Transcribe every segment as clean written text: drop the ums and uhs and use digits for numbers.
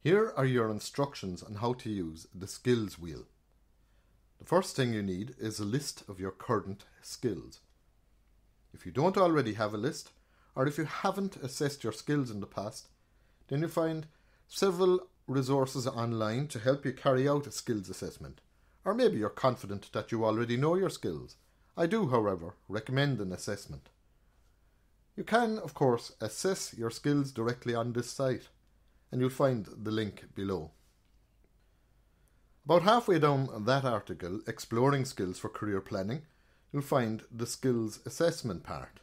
Here are your instructions on how to use the skills wheel. The first thing you need is a list of your current skills. If you don't already have a list, or if you haven't assessed your skills in the past, then you'll find several resources online to help you carry out a skills assessment. Or maybe you're confident that you already know your skills. I do, however, recommend an assessment. You can, of course, assess your skills directly on this site, and you'll find the link below. About halfway down that article, Exploring Skills for Career Planning, you'll find the skills assessment part.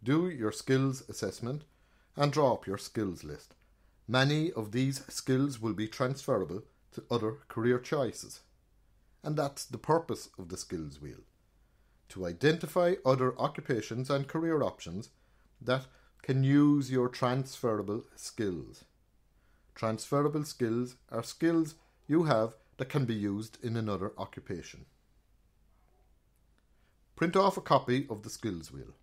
Do your skills assessment and draw up your skills list. Many of these skills will be transferable to other career choices. And that's the purpose of the skills wheel. To identify other occupations and career options that can use your transferable skills. Transferable skills are skills you have that can be used in another occupation. Print off a copy of the skills wheel.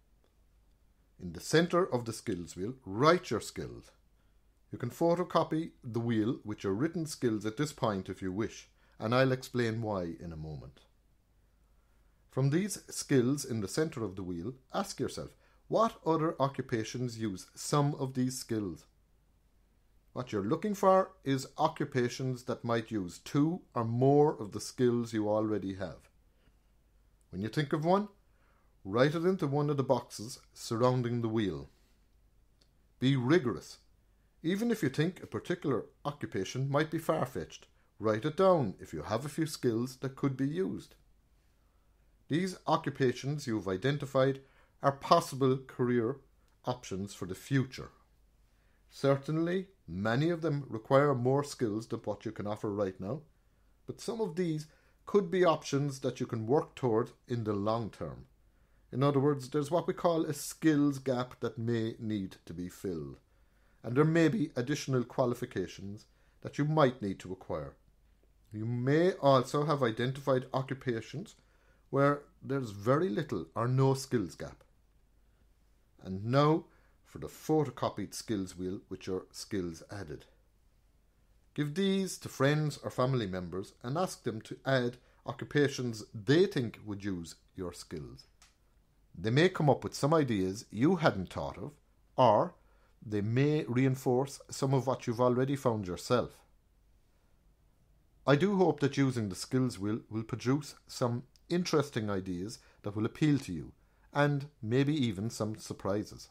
In the centre of the skills wheel, write your skills. You can photocopy the wheel with your written skills at this point if you wish, and I'll explain why in a moment. From these skills in the centre of the wheel, ask yourself, what other occupations use some of these skills? What you're looking for is occupations that might use 2 or more of the skills you already have. When you think of one, write it into one of the boxes surrounding the wheel. Be rigorous. Even if you think a particular occupation might be far-fetched, write it down if you have a few skills that could be used. These occupations you've identified are possible career options for the future. Certainly, many of them require more skills than what you can offer right now, but some of these could be options that you can work toward in the long term. In other words, there's what we call a skills gap that may need to be filled, and there may be additional qualifications that you might need to acquire. You may also have identified occupations where there's very little or no skills gap. And now for the photocopied skills wheel with your skills added. Give these to friends or family members and ask them to add occupations they think would use your skills. They may come up with some ideas you hadn't thought of, or they may reinforce some of what you've already found yourself. I do hope that using the skills wheel will produce some interesting ideas that will appeal to you, and maybe even some surprises.